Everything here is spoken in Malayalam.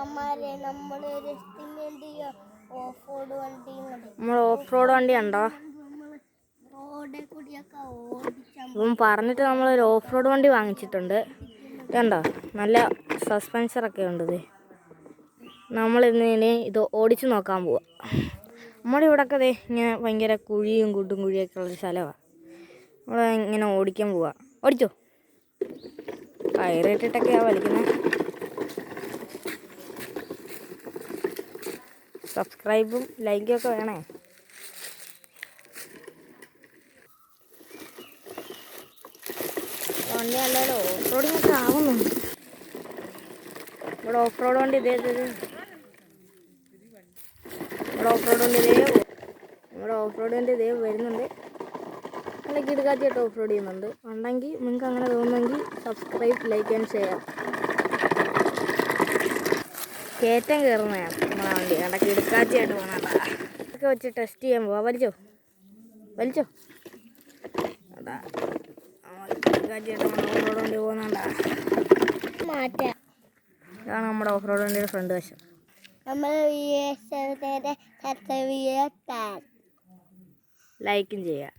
നമ്മൾ ഓഫ് റോഡ് വണ്ടി ഉണ്ടോ? ഇപ്പം പറഞ്ഞിട്ട് നമ്മളൊരു ഓഫ് റോഡ് വണ്ടി വാങ്ങിച്ചിട്ടുണ്ട്. ഇതുണ്ടോ, നല്ല സസ്പെൻസറൊക്കെ ഉണ്ട്. നമ്മളിന്ന് ഇത് ഓടിച്ച് നോക്കാൻ പോവാം. നമ്മുടെ ഇവിടെയൊക്കെ ഇങ്ങനെ ഭയങ്കര കുഴിയും കുട്ടും കുഴിയൊക്കെ ഉള്ളൊരു സ്ഥലമാണ്. നമ്മൾ ഇങ്ങനെ ഓടിക്കാൻ പോവാം. ഓടിച്ചോ. കയറിയിട്ടിട്ടൊക്കെയാണ് വലിക്കുന്നത്. സബ്സ്ക്രൈബും ലൈക്കും ഒക്കെ വേണേ. വണ്ടി നല്ലപോലെ ഓഫ് റോഡിങ്ങൊക്കെ ആവുന്നുണ്ട്. ഇവിടെ ഓഫ് റോഡ് വണ്ടി നമ്മുടെ ഓഫ് റോഡ് വണ്ടി ഇതേ വരുന്നുണ്ട്. നല്ല കിടുകാച്ചിയായിട്ട് ഓഫ് റോഡ് ചെയ്യുന്നുണ്ട്. ഉണ്ടെങ്കിൽ നിങ്ങൾക്ക് അങ്ങനെ തോന്നുമെങ്കിൽ സബ്സ്ക്രൈബ്, ലൈക്ക് ആൻഡ് ഷെയർ. കയറ്റം കയറുന്നതാണ് നമ്മളെ വണ്ടി. കണ്ട കിടുക്കാച്ചിയായിട്ട് പോകുന്നുണ്ട. ഇതൊക്കെ വെച്ച് ടെസ്റ്റ് ചെയ്യാൻ പോവാം. വലിച്ചോ അതാ കിടുക്കാച്ചിയായിട്ട് നമ്മൾ ഓഫ് റോഡ് വണ്ടി പോകുന്നുണ്ട. ഇതാണ് നമ്മുടെ ഓഫ് റോഡ് വണ്ടിയുടെ ഫ്രണ്ട് വശം. ലൈക്കും ചെയ്യാം.